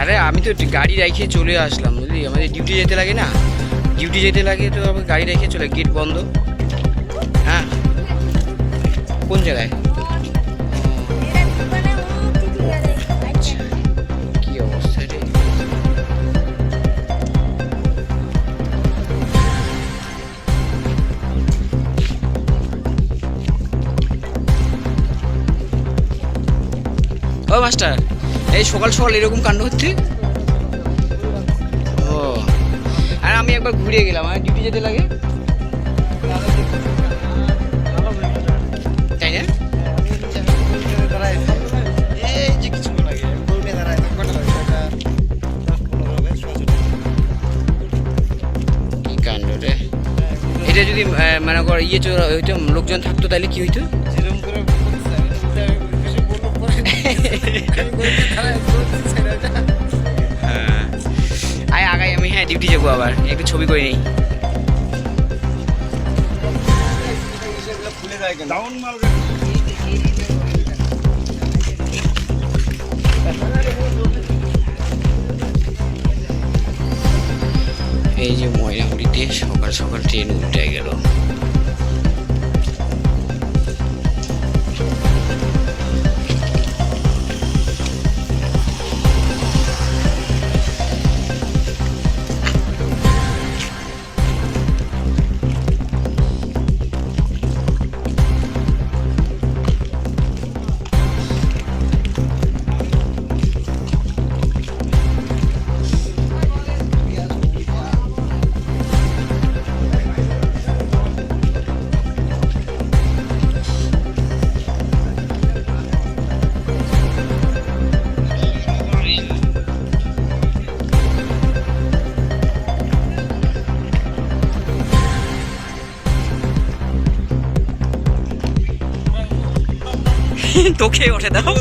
আরে আমি তো গাড়ি রেখে চলে আসলাম, বুঝলি, আমাদের ডিউটি যেতে লাগে না, ডিউটি যেতে লাগে, তো আমি গাড়ি রেখে চলে, গেট বন্ধ। হ্যাঁ, কোন জায়গায়? কি অবস্থা রে! ও মাস্টার, এই সকাল সকাল এরকম কাণ্ড হচ্ছে? ও, আর আমি একবার ঘুরে গেলাম, আমার ডিউটি যেতে লাগে, তাই না? কি কাণ্ড রে! এটা যদি মানে কর ইয়ে হইতো, লোকজন থাকতো, তাহলে কি হইতো? হ্যাঁ, আয় আগাই আমি, হ্যাঁ ডিউটি যাবো, আবার একটু ছবি করে নেই। এই যে ময়নাগুড়িতে সকাল সকাল ট্রেন উল্টে গেল। তোকে ওঠে দাও।